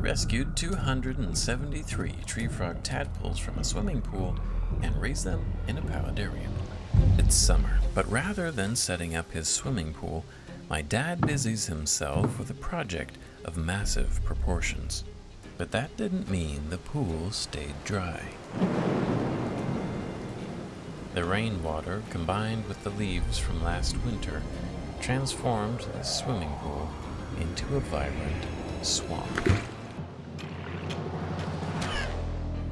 rescued 273 tree frog tadpoles from a swimming pool and raised them in a paludarium. It's summer, but rather than setting up his swimming pool, my dad busies himself with a project of massive proportions. But that didn't mean the pool stayed dry. The rainwater, combined with the leaves from last winter, transformed the swimming pool into a vibrant swamp.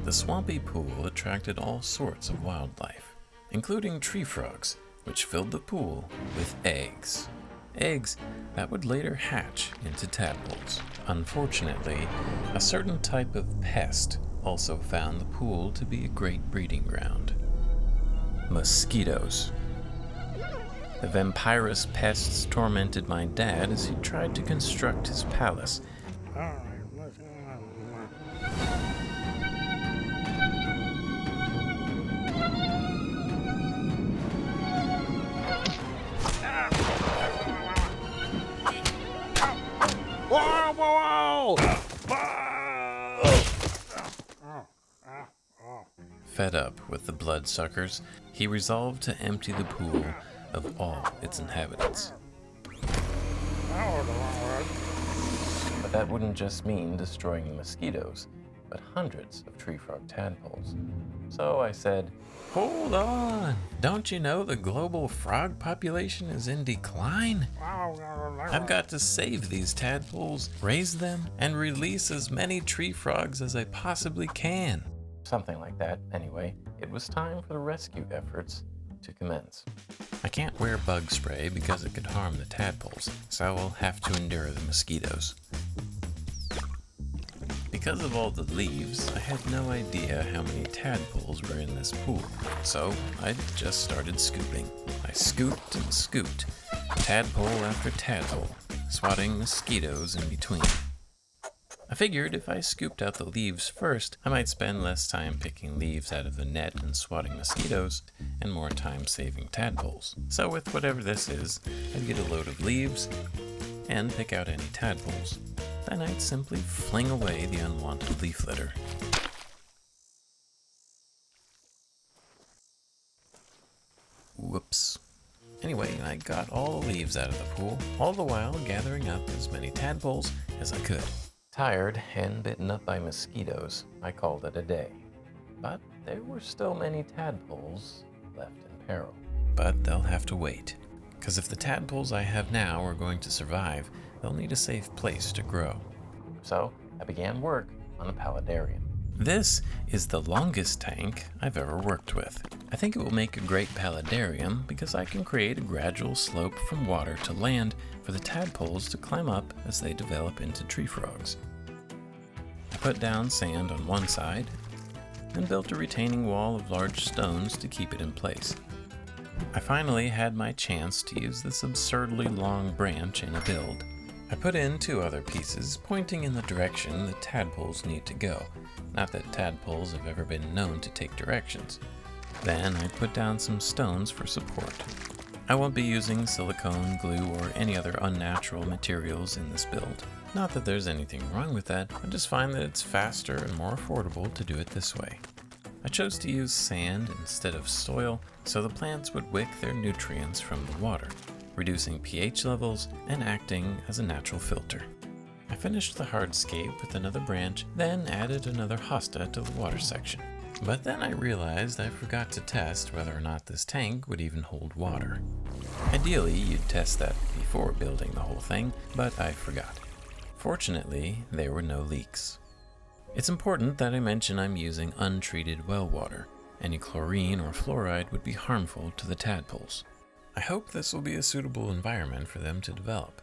The swampy pool attracted all sorts of wildlife, including tree frogs, which filled the pool with eggs. Eggs that would later hatch into tadpoles. Unfortunately, a certain type of pest also found the pool to be a great breeding ground. Mosquitoes. The vampirous pests tormented my dad as he tried to construct his palace. Fed up with the bloodsuckers, he resolved to empty the pool of all its inhabitants. But that wouldn't just mean destroying mosquitoes, but hundreds of tree frog tadpoles. So I said, "Hold on! Don't you know the global frog population is in decline? I've got to save these tadpoles, raise them, and release as many tree frogs as I possibly can." Something like that, anyway. It was time for the rescue efforts to commence. I can't wear bug spray because it could harm the tadpoles, so I'll have to endure the mosquitoes. Because of all the leaves, I had no idea how many tadpoles were in this pool, so I just started scooping. I scooped and scooped, tadpole after tadpole, swatting mosquitoes in between. I figured if I scooped out the leaves first, I might spend less time picking leaves out of the net and swatting mosquitoes, and more time saving tadpoles. So with whatever this is, I'd get a load of leaves and pick out any tadpoles. Then I'd simply fling away the unwanted leaf litter. Whoops. Anyway, I got all the leaves out of the pool, all the while gathering up as many tadpoles as I could. Tired and bitten up by mosquitoes, I called it a day. But there were still many tadpoles left in peril. But they'll have to wait, because if the tadpoles I have now are going to survive, they'll need a safe place to grow. So I began work on a paludarium. This is the longest tank I've ever worked with. I think it will make a great paludarium because I can create a gradual slope from water to land for the tadpoles to climb up as they develop into tree frogs. I put down sand on one side and built a retaining wall of large stones to keep it in place. I finally had my chance to use this absurdly long branch in a build. I put in 2 other pieces pointing in the direction the tadpoles need to go. Not that tadpoles have ever been known to take directions. Then I put down some stones for support. I won't be using silicone, glue, or any other unnatural materials in this build. Not that there's anything wrong with that, I just find that it's faster and more affordable to do it this way. I chose to use sand instead of soil so the plants would wick their nutrients from the water, reducing pH levels and acting as a natural filter. I finished the hardscape with another branch, then added another hosta to the water section. But then I realized I forgot to test whether or not this tank would even hold water. Ideally, you'd test that before building the whole thing, but I forgot. Fortunately, there were no leaks. It's important that I mention I'm using untreated well water. Any chlorine or fluoride would be harmful to the tadpoles. I hope this will be a suitable environment for them to develop,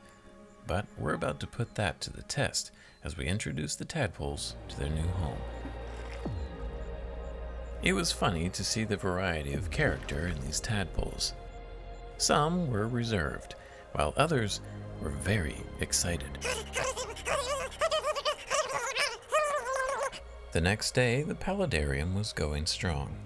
but we're about to put that to the test as we introduce the tadpoles to their new home. It was funny to see the variety of character in these tadpoles. Some were reserved, while others were very excited. The next day, the paludarium was going strong.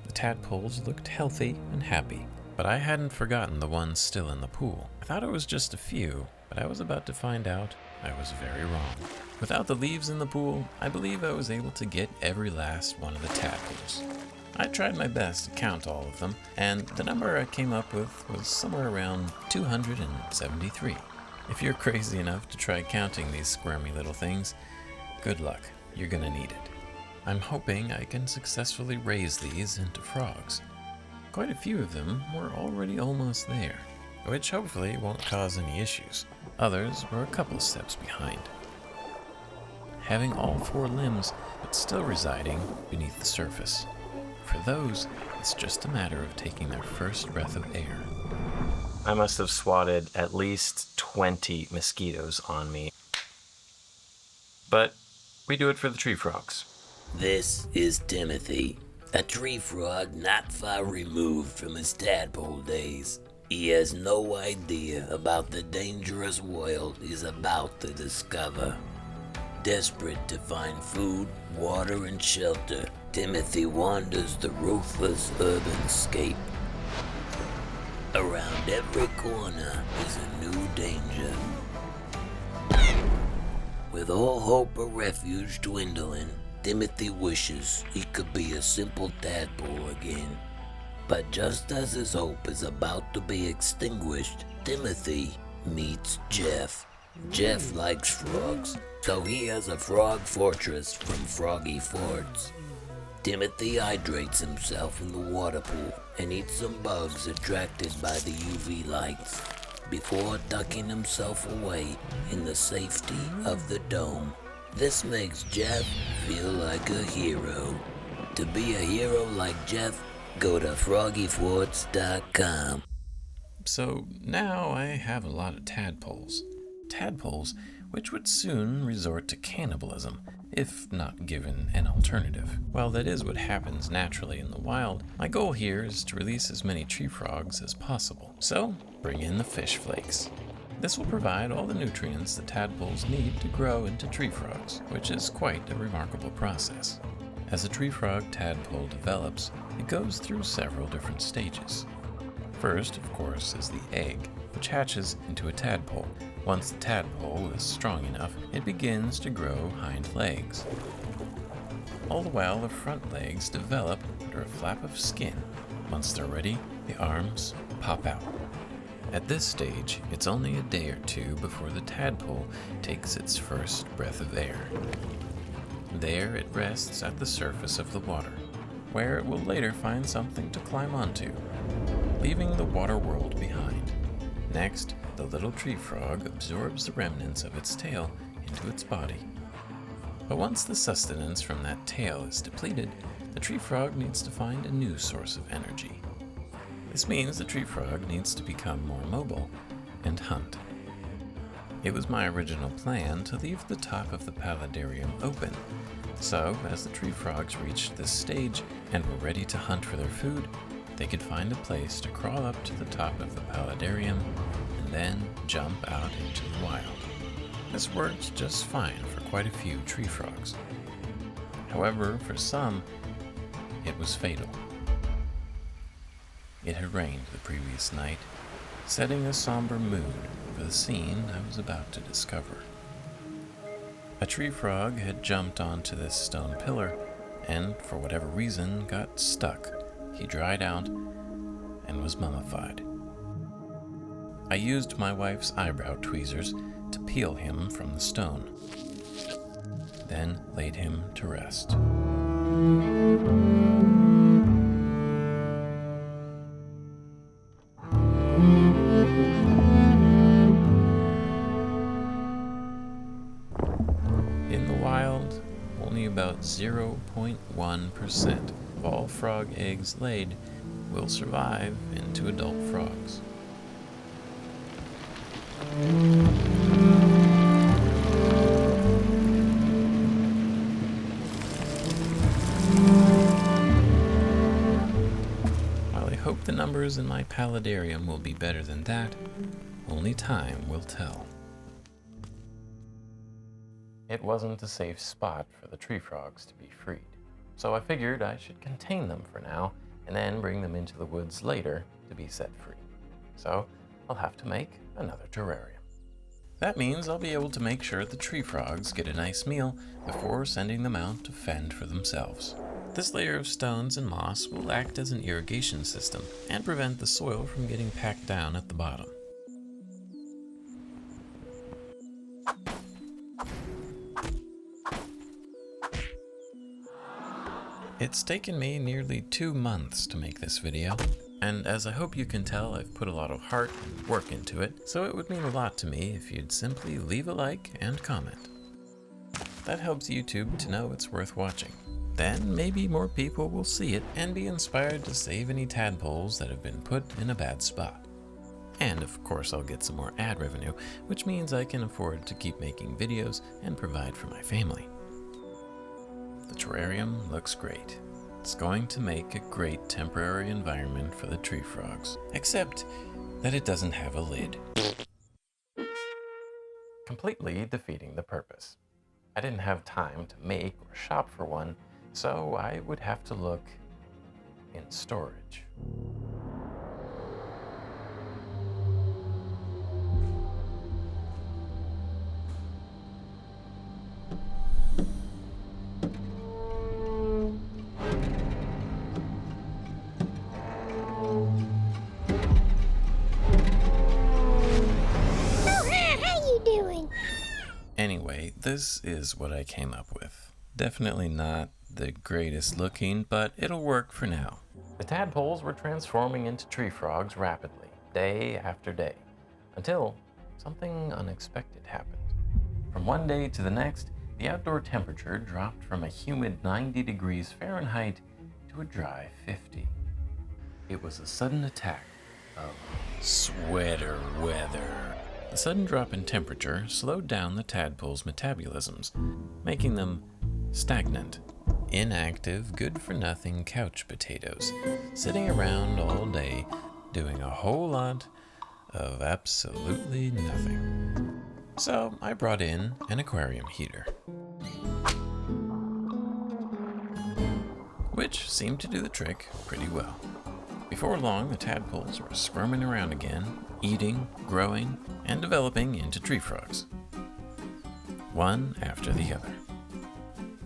The tadpoles looked healthy and happy, but I hadn't forgotten the ones still in the pool. I thought it was just a few, but I was about to find out I was very wrong. Without the leaves in the pool, I believe I was able to get every last one of the tadpoles. I tried my best to count all of them, and the number I came up with was somewhere around 273. If you're crazy enough to try counting these squirmy little things, good luck, you're gonna need it. I'm hoping I can successfully raise these into frogs. Quite a few of them were already almost there, which hopefully won't cause any issues. Others were a couple steps behind. Having all 4 limbs, but still residing beneath the surface. For those, it's just a matter of taking their first breath of air. I must have swatted at least 20 mosquitoes on me. But we do it for the tree frogs. This is Timothy, a tree frog not far removed from his tadpole days. He has no idea about the dangerous world he's about to discover. Desperate to find food, water, and shelter, Timothy wanders the ruthless urban scape. Around every corner is a new danger. With all hope of refuge dwindling, Timothy wishes he could be a simple tadpole again. But just as his hope is about to be extinguished, Timothy meets Jeff. Jeff likes frogs, so he has a frog fortress from Froggy Forts. Timothy hydrates himself in the water pool and eats some bugs attracted by the UV lights before tucking himself away in the safety of the dome. This makes Jeff feel like a hero. To be a hero like Jeff, go to froggyforts.com. So now I have a lot of tadpoles. Tadpoles which would soon resort to cannibalism, if not given an alternative. While that is what happens naturally in the wild, my goal here is to release as many tree frogs as possible. So, bring in the fish flakes. This will provide all the nutrients the tadpoles need to grow into tree frogs, which is quite a remarkable process. As a tree frog tadpole develops, it goes through several different stages. First, of course, is the egg, which hatches into a tadpole. Once the tadpole is strong enough, it begins to grow hind legs. All the while, the front legs develop under a flap of skin. Once they're ready, the arms pop out. At this stage, it's only a day or two before the tadpole takes its first breath of air. There it rests at the surface of the water, where it will later find something to climb onto, leaving the water world behind. Next, the little tree frog absorbs the remnants of its tail into its body. But once the sustenance from that tail is depleted, the tree frog needs to find a new source of energy. This means the tree frog needs to become more mobile and hunt. It was my original plan to leave the top of the paludarium open, so as the tree frogs reached this stage and were ready to hunt for their food, they could find a place to crawl up to the top of the paludarium and then jump out into the wild. This worked just fine for quite a few tree frogs. However, for some, it was fatal. It had rained the previous night, setting a somber mood for the scene I was about to discover. A tree frog had jumped onto this stone pillar and, for whatever reason, got stuck. He dried out and was mummified. I used my wife's eyebrow tweezers to peel him from the stone, then laid him to rest. In the wild, only about 0.1% of all frog eggs laid will survive into adult frogs. While I hope the numbers in my paludarium will be better than that, only time will tell. It wasn't a safe spot for the tree frogs to be freed, so I figured I should contain them for now and then bring them into the woods later to be set free. So I'll have to make another terrarium. That means I'll be able to make sure the tree frogs get a nice meal before sending them out to fend for themselves. This layer of stones and moss will act as an irrigation system and prevent the soil from getting packed down at the bottom. It's taken me nearly 2 months to make this video, and as I hope you can tell, I've put a lot of heart and work into it, so it would mean a lot to me if you'd simply leave a like and comment. That helps YouTube to know it's worth watching. Then maybe more people will see it and be inspired to save any tadpoles that have been put in a bad spot. And of course I'll get some more ad revenue, which means I can afford to keep making videos and provide for my family. The terrarium looks great. It's going to make a great temporary environment for the tree frogs, except that it doesn't have a lid. Completely defeating the purpose. I didn't have time to make or shop for one, so I would have to look in storage. Anyway, this is what I came up with. Definitely not the greatest looking, but it'll work for now. The tadpoles were transforming into tree frogs rapidly, day after day, until something unexpected happened. From one day to the next, the outdoor temperature dropped from a humid 90 degrees Fahrenheit to a dry 50. It was a sudden attack of sweater weather. The sudden drop in temperature slowed down the tadpoles' metabolisms, making them stagnant, inactive, good-for-nothing couch potatoes, sitting around all day doing a whole lot of absolutely nothing. So I brought in an aquarium heater, which seemed to do the trick pretty well. Before long, the tadpoles were squirming around again, eating, growing, and developing into tree frogs, one after the other.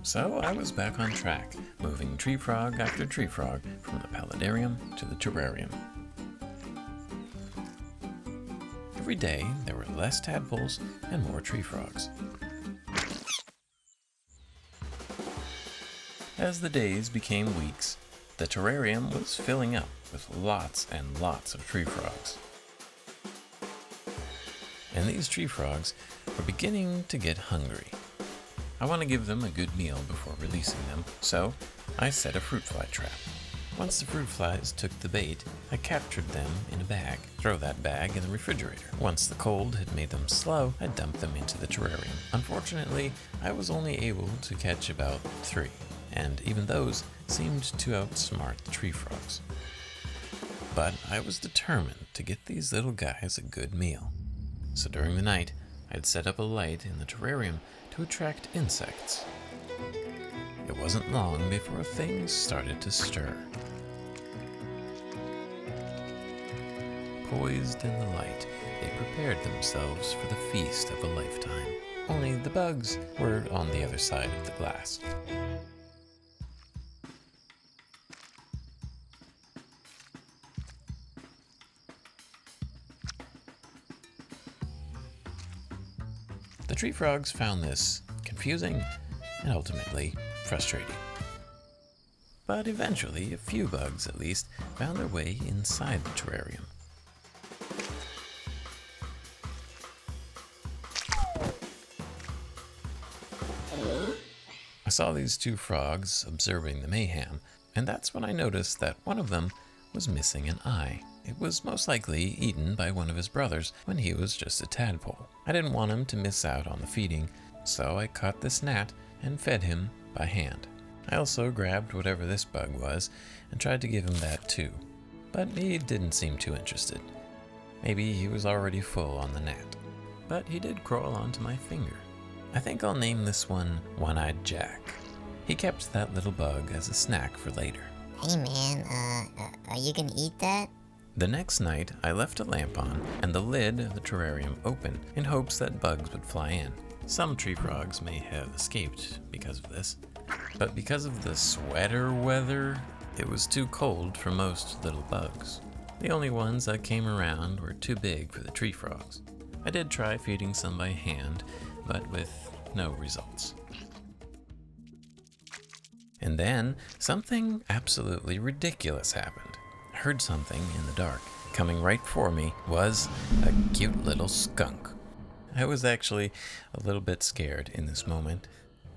So I was back on track, moving tree frog after tree frog from the paludarium to the terrarium. Every day, there were less tadpoles and more tree frogs. As the days became weeks, the terrarium was filling up with lots and lots of tree frogs. And these tree frogs were beginning to get hungry. I want to give them a good meal before releasing them, so I set a fruit fly trap. Once the fruit flies took the bait, I captured them in a bag. Throw that bag in the refrigerator. Once the cold had made them slow, I dumped them into the terrarium. Unfortunately, I was only able to catch about 3, and even those seemed to outsmart the tree frogs. But I was determined to get these little guys a good meal. So during the night, I'd set up a light in the terrarium to attract insects. It wasn't long before things started to stir. Poised in the light, they prepared themselves for the feast of a lifetime. Only the bugs were on the other side of the glass. The tree frogs found this confusing and ultimately frustrating. But eventually, a few bugs at least found their way inside the terrarium. I saw these 2 frogs observing the mayhem, and that's when I noticed that one of them was missing an eye. It was most likely eaten by one of his brothers when he was just a tadpole. I didn't want him to miss out on the feeding, so I caught this gnat and fed him by hand. I also grabbed whatever this bug was and tried to give him that too, but he didn't seem too interested. Maybe he was already full on the gnat, but he did crawl onto my finger. I think I'll name this one One-Eyed Jack. He kept that little bug as a snack for later. Hey man, are you gonna eat that? The next night, I left a lamp on and the lid of the terrarium open in hopes that bugs would fly in. Some tree frogs may have escaped because of this, but because of the sweater weather, it was too cold for most little bugs. The only ones that came around were too big for the tree frogs. I did try feeding some by hand, but with no results. And then something absolutely ridiculous happened. I heard something in the dark. Coming right for me was a cute little skunk. I was actually a little bit scared in this moment.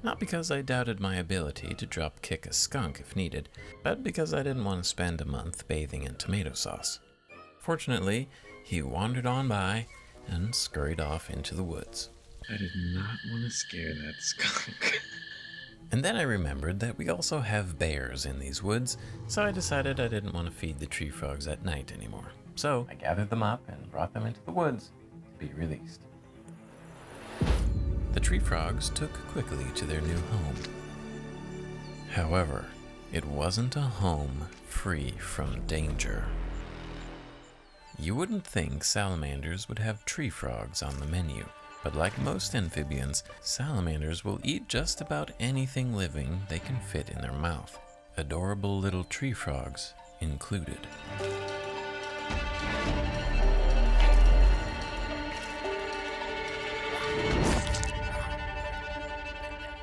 Not because I doubted my ability to drop kick a skunk if needed, but because I didn't want to spend a month bathing in tomato sauce. Fortunately, he wandered on by and scurried off into the woods. I did not want to scare that skunk. And then I remembered that we also have bears in these woods, so I decided I didn't want to feed the tree frogs at night anymore. So I gathered them up and brought them into the woods to be released. The tree frogs took quickly to their new home. However, it wasn't a home free from danger. You wouldn't think salamanders would have tree frogs on the menu, but like most amphibians, salamanders will eat just about anything living they can fit in their mouth, adorable little tree frogs included.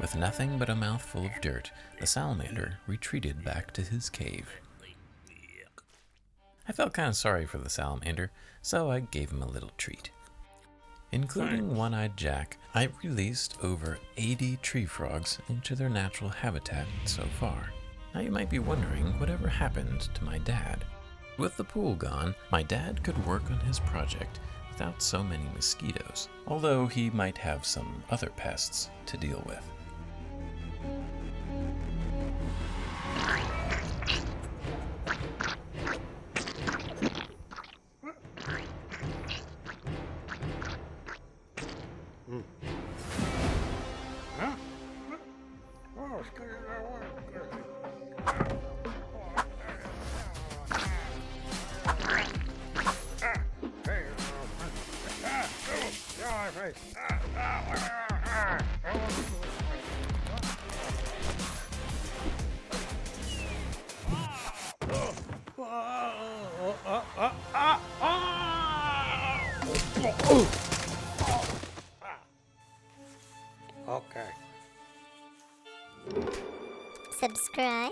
With nothing but a mouthful of dirt, the salamander retreated back to his cave. I felt kind of sorry for the salamander, so I gave him a little treat. Including One-Eyed Jack, I've released over 80 tree frogs into their natural habitat so far. Now you might be wondering whatever happened to my dad. With the pool gone, my dad could work on his project without so many mosquitoes, although he might have some other pests to deal with. Okay. Subscribe.